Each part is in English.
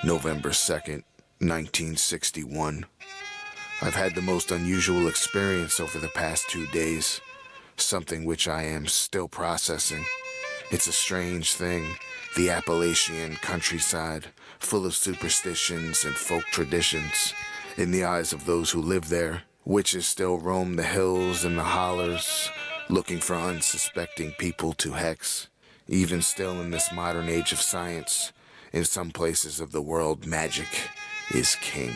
November 2nd, 1961. I've had the most unusual experience over the past 2 days, something which I am still processing. It's a strange thing, the Appalachian countryside, full of superstitions and folk traditions. In the eyes of those who live there, witches still roam the hills and the hollers, looking for unsuspecting people to hex. Even still in this modern age of science, in some places of the world, magic is king.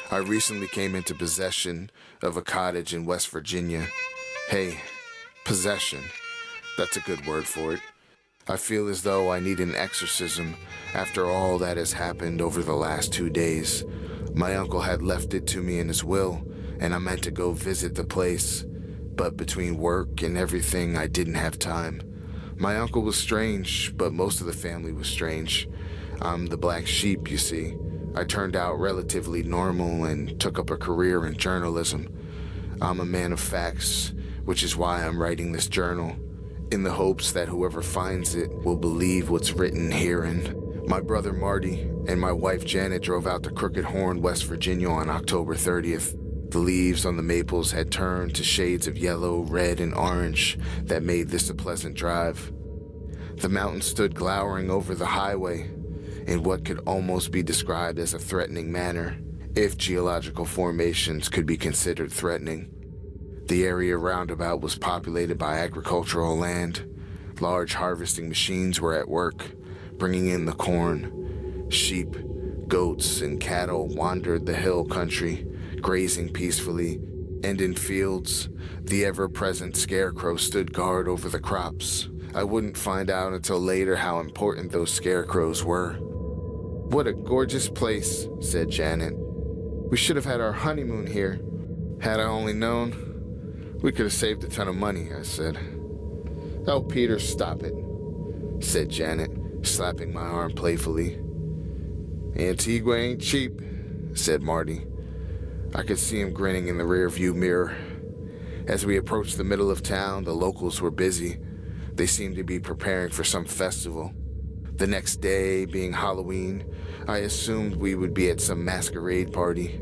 I recently came into possession of a cottage in West Virginia. Hey, possession. That's a good word for it. I feel as though I need an exorcism after all that has happened over the last 2 days. My uncle had left it to me in his will, and I meant to go visit the place. But between work and everything, I didn't have time. My uncle was strange, but most of the family was strange. I'm the black sheep, you see. I turned out relatively normal and took up a career in journalism. I'm a man of facts, which is why I'm writing this journal, in the hopes that whoever finds it will believe what's written herein. My brother Marty and my wife Janet drove out to Crooked Horn, West Virginia on October 30th. The leaves on the maples had turned to shades of yellow, red, and orange that made this a pleasant drive. The mountain stood glowering over the highway in what could almost be described as a threatening manner, if geological formations could be considered threatening. The area roundabout was populated by agricultural land. Large harvesting machines were at work, bringing in the corn. Sheep, goats, and cattle wandered the hill country, grazing peacefully, and in fields, the ever-present scarecrow stood guard over the crops. I wouldn't find out until later how important those scarecrows were. "What a gorgeous place," said Janet. "We should have had our honeymoon here. Had I only known, we could have saved a ton of money," I said. "Oh, Peter, stop it," said Janet, slapping my arm playfully. "Antigua ain't cheap," said Marty. I could see him grinning in the rearview mirror. As we approached the middle of town, the locals were busy. They seemed to be preparing for some festival. The next day, being Halloween, I assumed we would be at some masquerade party.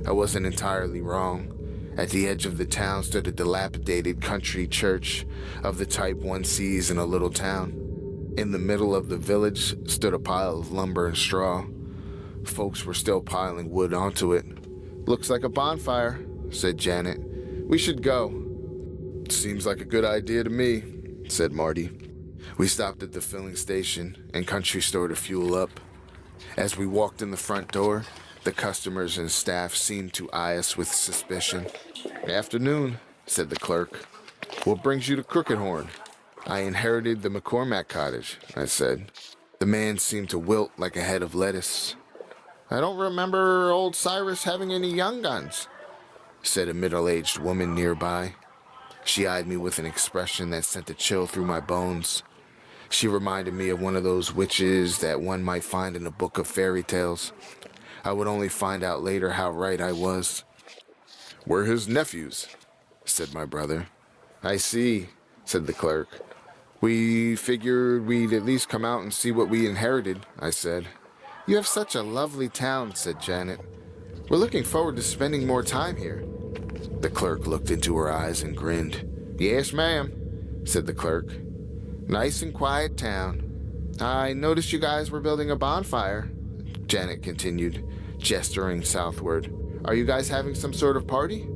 I wasn't entirely wrong. At the edge of the town stood a dilapidated country church of the type one sees in a little town. In the middle of the village stood a pile of lumber and straw. Folks were still piling wood onto it. "Looks like a bonfire," said Janet. "We should go." "Seems like a good idea to me," said Marty. We stopped at the filling station and country store to fuel up. As we walked in the front door, the customers and staff seemed to eye us with suspicion. "Afternoon," said the clerk. "What brings you to Crooked Horn?" "I inherited the McCormack cottage," I said. The man seemed to wilt like a head of lettuce. "I don't remember old Cyrus having any young guns," said a middle-aged woman nearby. She eyed me with an expression that sent a chill through my bones. She reminded me of one of those witches that one might find in a book of fairy tales. I would only find out later how right I was. "We're his nephews," said my brother. "I see," said the clerk. "We figured we'd at least come out and see what we inherited," I said. "You have such a lovely town," said Janet. "We're looking forward to spending more time here." The clerk looked into her eyes and grinned. "Yes, ma'am," said the clerk. "Nice and quiet town." "I noticed you guys were building a bonfire," Janet continued, gesturing southward. "Are you guys having some sort of party?"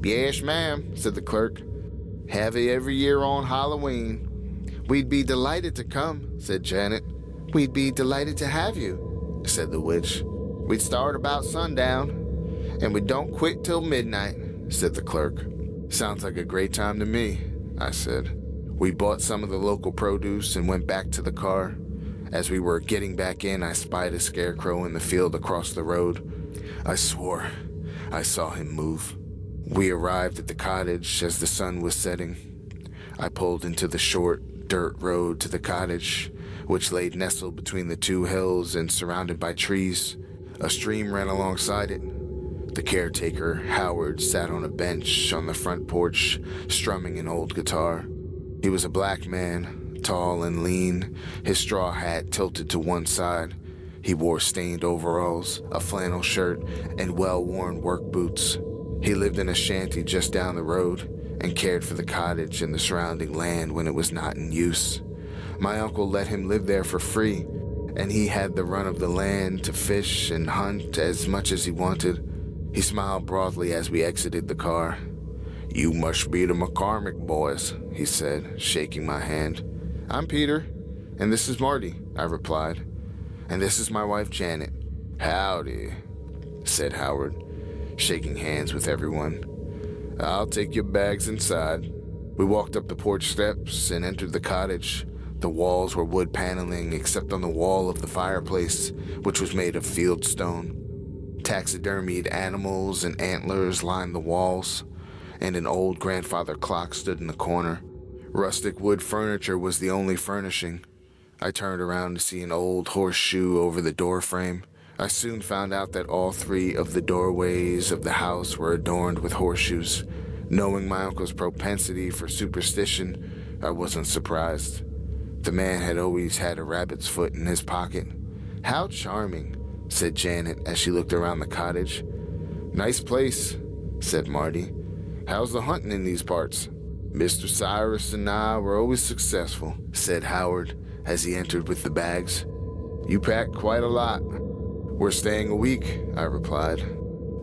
"Yes, ma'am," said the clerk. "Have it every year on Halloween." "We'd be delighted to come," said Janet. "We'd be delighted to have you," said the witch. "We'd start about sundown, and we don't quit till midnight," said the clerk. "Sounds like a great time to me," I said. We bought some of the local produce and went back to the car. As we were getting back in, I spied a scarecrow in the field across the road. I swore I saw him move. We arrived at the cottage as the sun was setting. I pulled into the short dirt road to the cottage, which lay nestled between the two hills and surrounded by trees. A stream ran alongside it. The caretaker, Howard, sat on a bench on the front porch, strumming an old guitar. He was a black man, tall and lean, his straw hat tilted to one side. He wore stained overalls, a flannel shirt, and well-worn work boots. He lived in a shanty just down the road and cared for the cottage and the surrounding land when it was not in use. My uncle let him live there for free, and he had the run of the land to fish and hunt as much as he wanted. He smiled broadly as we exited the car. "You must be the McCormick boys," he said, shaking my hand. "I'm Peter, and this is Marty," I replied. "And this is my wife, Janet." "Howdy," said Howard, shaking hands with everyone. "I'll take your bags inside." We walked up the porch steps and entered the cottage. The walls were wood paneling except on the wall of the fireplace, which was made of field stone. Taxidermied animals and antlers lined the walls, and an old grandfather clock stood in the corner. Rustic wood furniture was the only furnishing. I turned around to see an old horseshoe over the doorframe. I soon found out that all 3 of the doorways of the house were adorned with horseshoes. Knowing my uncle's propensity for superstition, I wasn't surprised. The man had always had a rabbit's foot in his pocket. "How charming," said Janet as she looked around the cottage. "Nice place," said Marty. "How's the hunting in these parts?" "Mr. Cyrus and I were always successful," said Howard as he entered with the bags. "You packed quite a lot." "We're staying a week," I replied.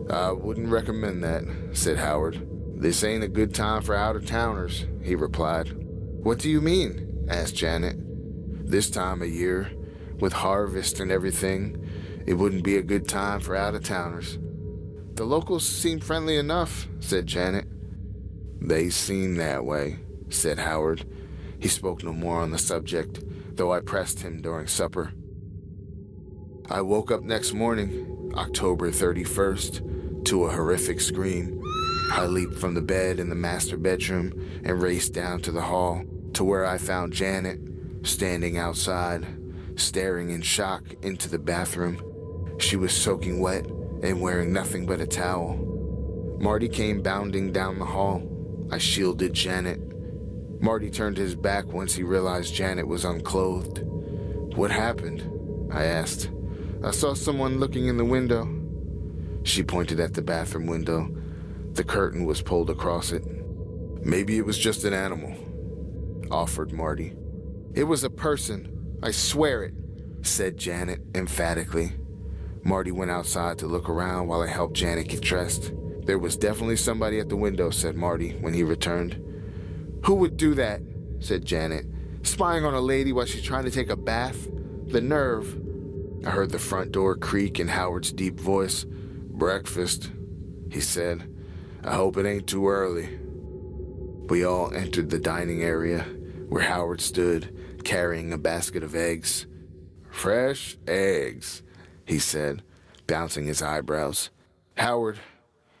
"I wouldn't recommend that," said Howard. "This ain't a good time for out-of-towners," he replied. "What do you mean?" asked Janet. "This time of year, with harvest and everything, it wouldn't be a good time for out-of-towners." "The locals seem friendly enough," said Janet. "They seem that way," said Howard. He spoke no more on the subject, though I pressed him during supper. I woke up next morning, October 31st, to a horrific scream. I leaped from the bed in the master bedroom and raced down to the hall, to where I found Janet, standing outside, staring in shock into the bathroom. She was soaking wet and wearing nothing but a towel. Marty came bounding down the hall. I shielded Janet. Marty turned his back once he realized Janet was unclothed. "What happened?" I asked. "I saw someone looking in the window." She pointed at the bathroom window. The curtain was pulled across it. "Maybe it was just an animal," offered Marty. "It was a person. I swear it," said Janet emphatically. Marty went outside to look around while I helped Janet get dressed. "There was definitely somebody at the window," said Marty when he returned. "Who would do that?" said Janet. "Spying on a lady while she's trying to take a bath? The nerve." I heard the front door creak in Howard's deep voice. "Breakfast," he said. "I hope it ain't too early." We all entered the dining area, where Howard stood, carrying a basket of eggs. "Fresh eggs," he said, bouncing his eyebrows. "Howard,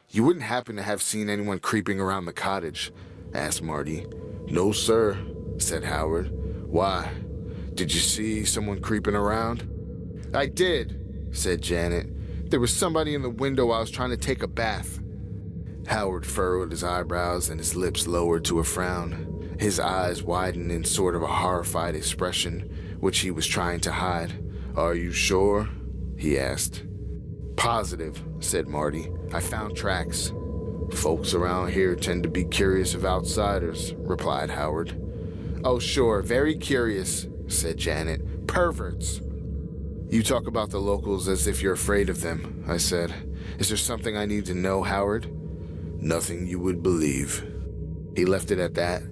you wouldn't happen to have seen anyone creeping around the cottage?" asked Marty. "No, sir," said Howard. "Why? Did you see someone creeping around?" "I did," said Janet. "There was somebody in the window while I was trying to take a bath." Howard furrowed his eyebrows and his lips lowered to a frown. His eyes widened in sort of a horrified expression, which he was trying to hide. "Are you sure?" he asked. "Positive," said Marty. "I found tracks." "Folks around here tend to be curious of outsiders," replied Howard. "Oh, sure, very curious," said Janet. "Perverts." "You talk about the locals as if you're afraid of them," I said. "Is there something I need to know, Howard?" "Nothing you would believe." He left it at that.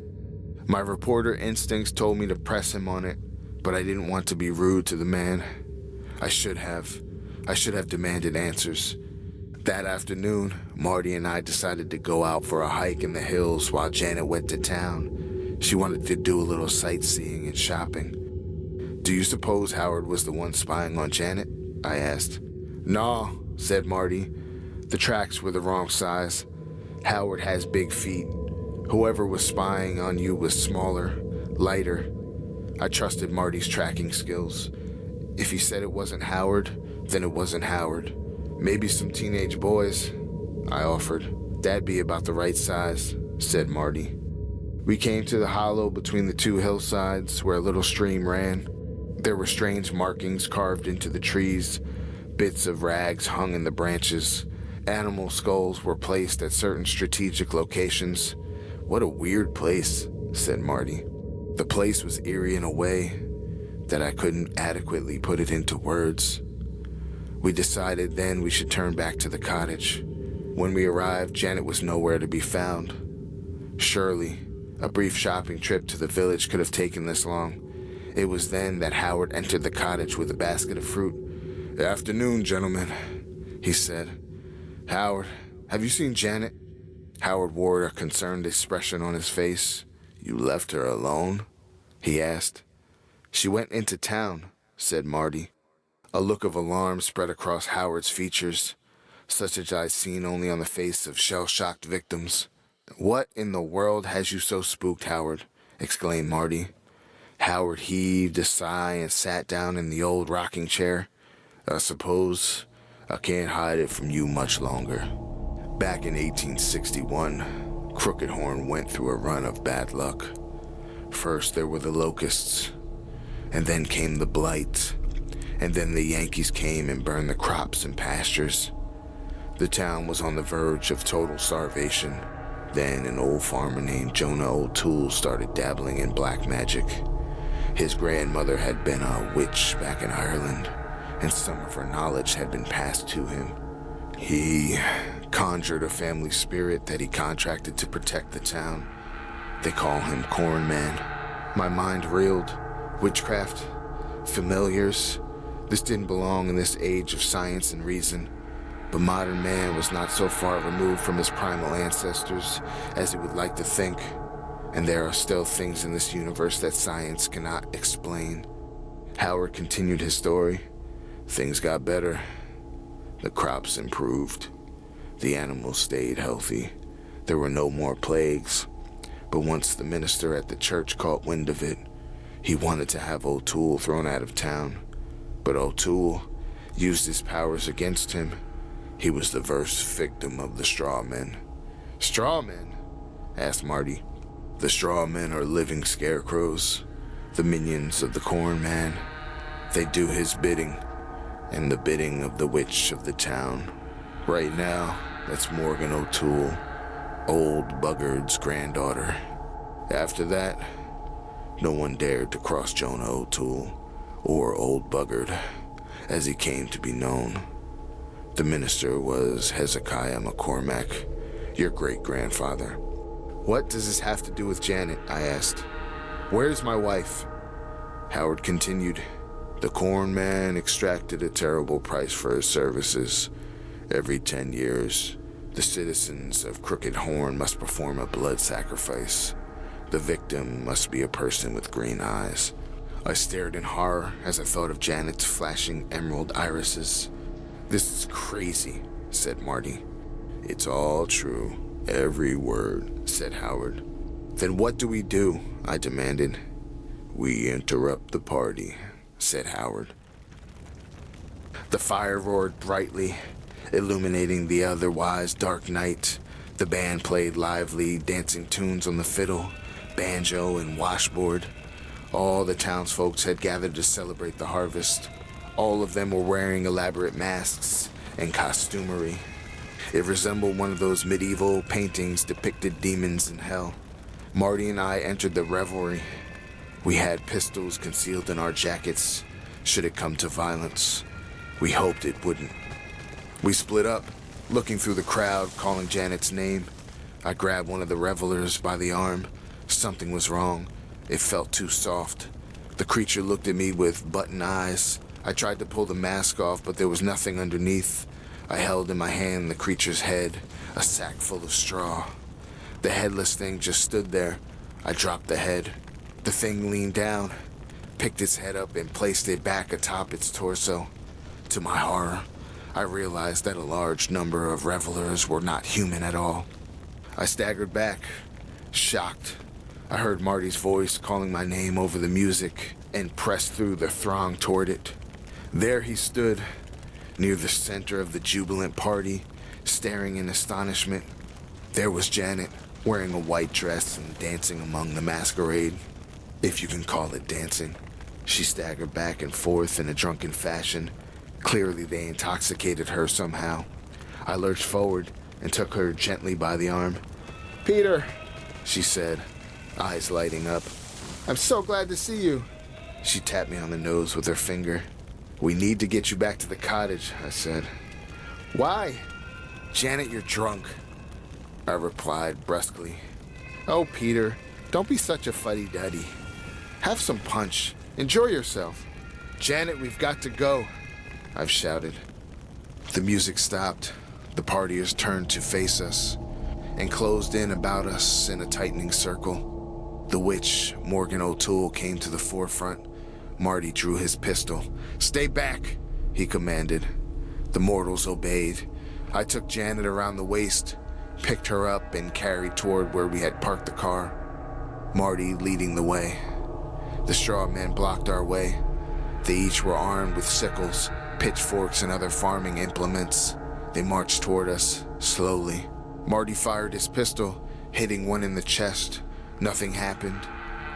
My reporter instincts told me to press him on it, but I didn't want to be rude to the man. I should have demanded answers. That afternoon, Marty and I decided to go out for a hike in the hills while Janet went to town. She wanted to do a little sightseeing and shopping. "Do you suppose Howard was the one spying on Janet?" I asked. "No," said Marty. "The tracks were the wrong size. Howard has big feet. Whoever was spying on you was smaller, lighter." I trusted Marty's tracking skills. If he said it wasn't Howard, then it wasn't Howard. "Maybe some teenage boys," I offered. "That'd be about the right size," said Marty. We came to the hollow between the 2 hillsides where a little stream ran. There were strange markings carved into the trees, bits of rags hung in the branches. Animal skulls were placed at certain strategic locations. "What a weird place," said Marty. The place was eerie in a way that I couldn't adequately put it into words. We decided then we should turn back to the cottage. When we arrived, Janet was nowhere to be found. Surely, a brief shopping trip to the village could have taken this long. It was then that Howard entered the cottage with a basket of fruit. "Afternoon, gentlemen," he said. "Howard, have you seen Janet?" Howard wore a concerned expression on his face. "You left her alone?" he asked. "She went into town," said Marty. A look of alarm spread across Howard's features, such as I'd seen only on the face of shell-shocked victims. "What in the world has you so spooked, Howard?" exclaimed Marty. Howard heaved a sigh and sat down in the old rocking chair. "I suppose I can't hide it from you much longer." Back in 1861, Crooked Horn went through a run of bad luck. First there were the locusts, and then came the blight, and then the Yankees came and burned the crops and pastures. The town was on the verge of total starvation. Then an old farmer named Jonah O'Toole started dabbling in black magic. His grandmother had been a witch back in Ireland, and some of her knowledge had been passed to him. He conjured a family spirit that he contracted to protect the town. They call him Corn Man. My mind reeled. Witchcraft, familiars. This didn't belong in this age of science and reason. But modern man was not so far removed from his primal ancestors as he would like to think. And there are still things in this universe that science cannot explain. Howard continued his story. Things got better. The crops improved. The animals stayed healthy. There were no more plagues. But once the minister at the church caught wind of it, he wanted to have O'Toole thrown out of town. But O'Toole used his powers against him. He was the first victim of the straw men. "Straw men?" asked Marty. "The straw men are living scarecrows, the minions of the Corn Man. They do his bidding, and the bidding of the witch of the town. Right now, that's Morgan O'Toole, old Buggard's granddaughter. After that, no one dared to cross Jonah O'Toole, or Old Buggard, as he came to be known. The minister was Hezekiah McCormack, your great-grandfather." "What does this have to do with Janet?" I asked. "Where's my wife?" Howard continued. "The Corn Man extracted a terrible price for his services. Every 10 years, the citizens of Crooked Horn must perform a blood sacrifice. The victim must be a person with green eyes." I stared in horror as I thought of Janet's flashing emerald irises. "This is crazy," said Marty. "It's all true, every word," said Howard. "Then what do we do?" I demanded. "We interrupt the party," said Howard. The fire roared brightly, illuminating the otherwise dark night. The band played lively, dancing tunes on the fiddle, banjo, and washboard. All the townsfolk had gathered to celebrate the harvest. All of them were wearing elaborate masks and costumery. It resembled one of those medieval paintings depicted demons in hell. Marty and I entered the revelry. We had pistols concealed in our jackets, should it come to violence. We hoped it wouldn't. We split up, looking through the crowd, calling Janet's name. I grabbed one of the revelers by the arm. Something was wrong. It felt too soft. The creature looked at me with button eyes. I tried to pull the mask off, but there was nothing underneath. I held in my hand the creature's head, a sack full of straw. The headless thing just stood there. I dropped the head. The thing leaned down, picked its head up, and placed it back atop its torso. To my horror, I realized that a large number of revelers were not human at all. I staggered back, shocked. I heard Marty's voice calling my name over the music and pressed through the throng toward it. There he stood, near the center of the jubilant party, staring in astonishment. There was Janet, wearing a white dress and dancing among the masquerade, if you can call it dancing. She staggered back and forth in a drunken fashion. Clearly they intoxicated her somehow. I lurched forward and took her gently by the arm. "Peter," she said, eyes lighting up. "I'm so glad to see you." She tapped me on the nose with her finger. "We need to get you back to the cottage," I said. "Why?" "Janet, you're drunk," I replied brusquely. "Oh, Peter, don't be such a fuddy-duddy. Have some punch. Enjoy yourself." "Janet, we've got to go," I've shouted. The music stopped. The partiers turned to face us and closed in about us in a tightening circle. The witch, Morgan O'Toole, came to the forefront. Marty drew his pistol. "Stay back," he commanded. The mortals obeyed. I took Janet around the waist, picked her up, and carried toward where we had parked the car, Marty leading the way. The straw men blocked our way. They each were armed with sickles, pitchforks, and other farming implements. They marched toward us, slowly. Marty fired his pistol, hitting one in the chest. Nothing happened.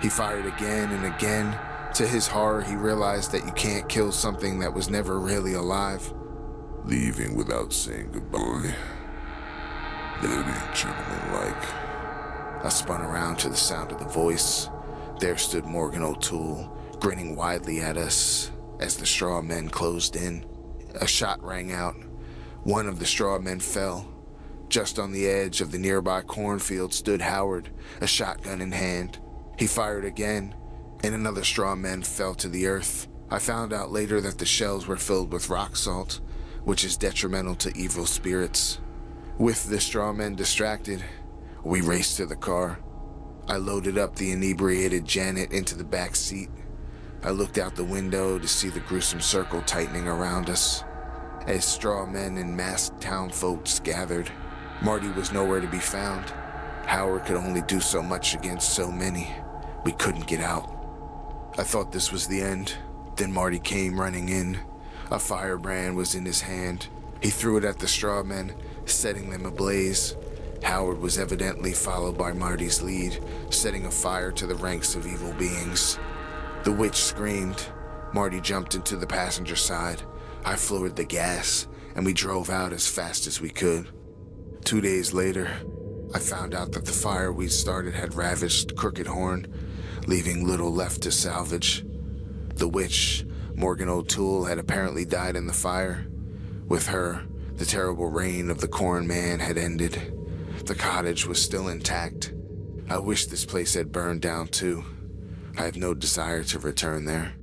He fired again and again. To his horror, he realized that you can't kill something that was never really alive. "Leaving without saying goodbye. That ain't gentlemanlike." I spun around to the sound of the voice. There stood Morgan O'Toole, grinning widely at us as the straw men closed in. A shot rang out. One of the straw men fell. Just on the edge of the nearby cornfield stood Howard, a shotgun in hand. He fired again, and another straw man fell to the earth. I found out later that the shells were filled with rock salt, which is detrimental to evil spirits. With the straw men distracted, we raced to the car. I loaded up the inebriated Janet into the back seat. I looked out the window to see the gruesome circle tightening around us as straw men and masked town folks gathered. Marty was nowhere to be found. Howard could only do so much against so many. We couldn't get out. I thought this was the end. Then Marty came running in. A firebrand was in his hand. He threw it at the straw men, setting them ablaze. Howard was evidently followed by Marty's lead, setting a fire to the ranks of evil beings. The witch screamed. Marty jumped into the passenger side. I floored the gas, and we drove out as fast as we could. 2 days later, I found out that the fire we'd started had ravaged Crooked Horn, leaving little left to salvage. The witch, Morgan O'Toole, had apparently died in the fire. With her, the terrible reign of the Corn Man had ended. The cottage was still intact. I wish this place had burned down too. I have no desire to return there.